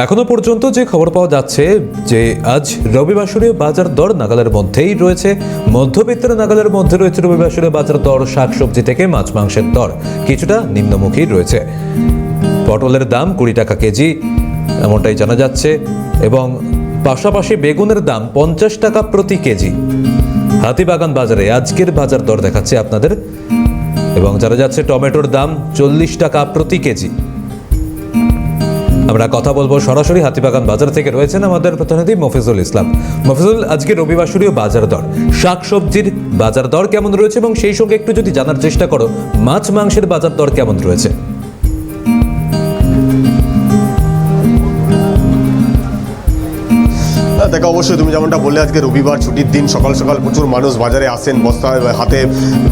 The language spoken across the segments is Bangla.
এখনো পর্যন্ত যে খবর পাওয়া যাচ্ছে যে আজ রবিবাসরীয় বাজার দর নাগালের মধ্যেই রয়েছে, মধ্যবিত্তের নাগালের মধ্যে রয়েছে রবিবাসরীয় বাজার দর। শাকসবজি থেকে মাছ মাংসের দর কিছুটা নিম্নমুখী রয়েছে। পটলের দাম 20 টাকা কেজি এমনটাই জানা যাচ্ছে, এবং পাশাপাশি বেগুনের দাম 50 টাকা প্রতি কেজি। হাতিবাগান বাজারে আজকের বাজার দর দেখাচ্ছে আপনাদের, এবং জানা যাচ্ছে টমেটোর দাম 40 টাকা প্রতি কেজি। আমরা কথা বলবো সরাসরি হাতিবাগান বাজার থেকে, রয়েছেন আমাদের প্রতিনিধি মফিজুল ইসলাম। মফিজুল, আজকে রবিবাসরীয় বাজার দর, শাকসবজির বাজার দর কেমন রয়েছে, এবং সেই সঙ্গে একটু যদি জানার চেষ্টা করো মাছ মাংসের বাজার দর কেমন রয়েছে? দেখো, অবশ্যই তুমি যেমনটা বললে, আজকে রবিবার ছুটির দিন, সকাল সকাল প্রচুর মানুষ বাজারে আসেন বস্তা হাতে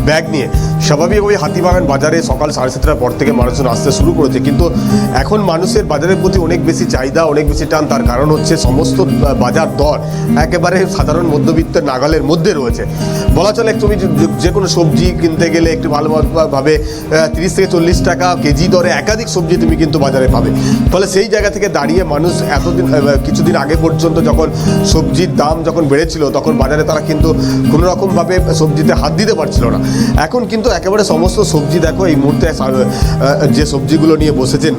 ব্যাগ নিয়ে। স্বাভাবিক ওই হাতিবাগান বাজারে সকাল 7:30টার পর থেকে মানুষজন আসতে শুরু করেছে, কিন্তু এখন মানুষের বাজারের প্রতি অনেক বেশি চাহিদা, অনেক বেশি টান। তার কারণ হচ্ছে সমস্ত বাজার দর একেবারে সাধারণ মধ্যবিত্তের নাগালের মধ্যে রয়েছে। বলা চলে তুমি যে কোনো সবজি কিনতে গেলে একটু ভালোভাবে 30 থেকে 40 টাকা কেজি দরে একাধিক সবজি তুমি কিন্তু বাজারে পাবে। ফলে সেই জায়গা থেকে দাঁড়িয়ে মানুষ এতদিন, কিছুদিন আগে পর্যন্ত যখন সবজির দাম যখন বেড়েছিল, তখন বাজারে তারা কিন্তু কোনো রকমভাবে সবজিতে হাত দিতে পারছিল না। এখন কিন্তু একেবারে সমস্ত সবজি, দেখো এই মুহূর্তে যে সবজিগুলো নিয়ে বসেছেন,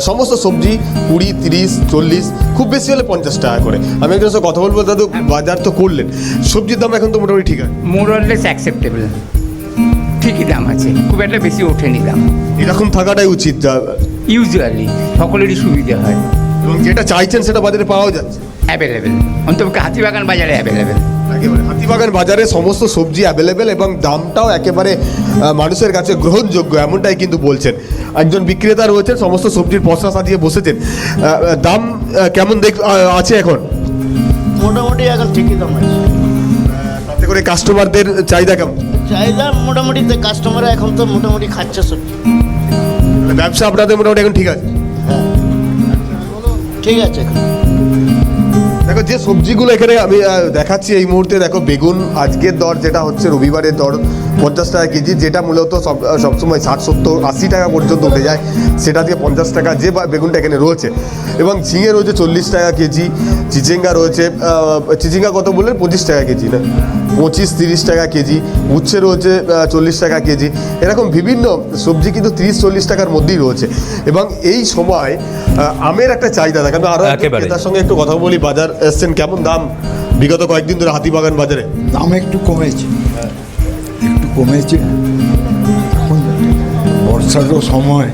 সমস্ত সবজি 20, 30, 40, খুব বেশি হলে 50 টাকা করে। আমি একজনের সাথে কথা বলবো। দাদু, বাজার তো করলেন, সবজির দাম এখন তো মোটামুটি ঠিক আছে? মোরলেস অ্যাকসেপ্টেবল, ঠিকই দাম আছে, খুব একটা বেশি ওঠেনি দাম। এরকম থাকাটাই উচিত, ইউজুয়ালি সকলেরই সুবিধা হয়, এবং যেটা চাইছেন সেটা বাজারে পাওয়া যাচ্ছে অ্যাভেলেবেল, অন্তত হাতিবাগান বাজারে অ্যাভেলেবেল। একেবারে হাতিবাগান বাজারে সমস্ত সবজি অ্যাভেলেবেল, এবং দামটাও একেবারে মানুষের কাছে গ্রহণযোগ্য, এমনটাই কিন্তু বলছেন। একজন বিক্রেতা রয়েছেন, সমস্ত সবজির পসরা সাজিয়ে বসেছেন। দাম কেমন আছে এখন? মোটামুটি এখন ঠিকই দাম আছে। তাতে করে কাস্টমারদের চাহিদা কেমন? চাহিদা মোটামুটি, কাস্টমার এখন তো মোটামুটি খাচ্ছে সবজি। ব্যবসা আপনাদের মোটামুটি এখন ঠিক আছে? হ্যাঁ, ঠিক আছে এখন। দেখো, যে সবজিগুলো এখানে আমি দেখাচ্ছি এই মুহূর্তে, দেখো বেগুন আজকের দর যেটা হচ্ছে রবিবারের দর 50 টাকা কেজি, যেটা মূলত সবসময় 60, 70, 80 টাকা পর্যন্ত উঠে যায়, সেটা দিয়ে 50 টাকা যে বেগুনটা এখানে রয়েছে। এবং ঝিঙে রয়েছে 40 টাকা কেজি, চিচিঙ্গা রয়েছে, চিচিঙ্গা কত বললেন? 25 টাকা কেজি না, 25-30 টাকা কেজি। উচ্ছে রয়েছে 40 টাকা কেজি। এরকম বিভিন্ন সবজি কিন্তু 30-40 টাকার মধ্যেই রয়েছে। এবং এই সময় আমের একটা চাহিদা থাকে। আমি আরও তার সঙ্গে একটু কথা বলি। বাজার এসছেন, কেমন দাম বিগত কয়েকদিন ধরে হাতিবাগান বাজারে? দাম একটু কমেছে, একটু কমেছে। এখন বর্ষারও সময়,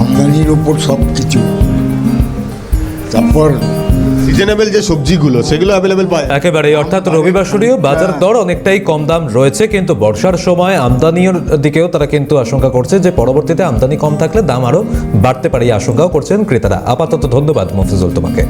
আমদানির উপর সব কিছু। তারপর সিজনেবল যে সবজিগুলো, সেগুলো অ্যাভেলেবেল পায় একেবারে, অর্থাৎ রবিবাসরীয় বাজার দর অনেকটাই কম দাম রয়েছে, কিন্তু বর্ষার সময় আমদানির দিকেও তারা কিন্তু আশঙ্কা করছে যে পরবর্তীতে আমদানি কম থাকলে দাম আরও বাড়তে পারে, এই আশঙ্কাও করছেন ক্রেতারা। আপাতত ধন্যবাদ মফিজুল তোমাকে।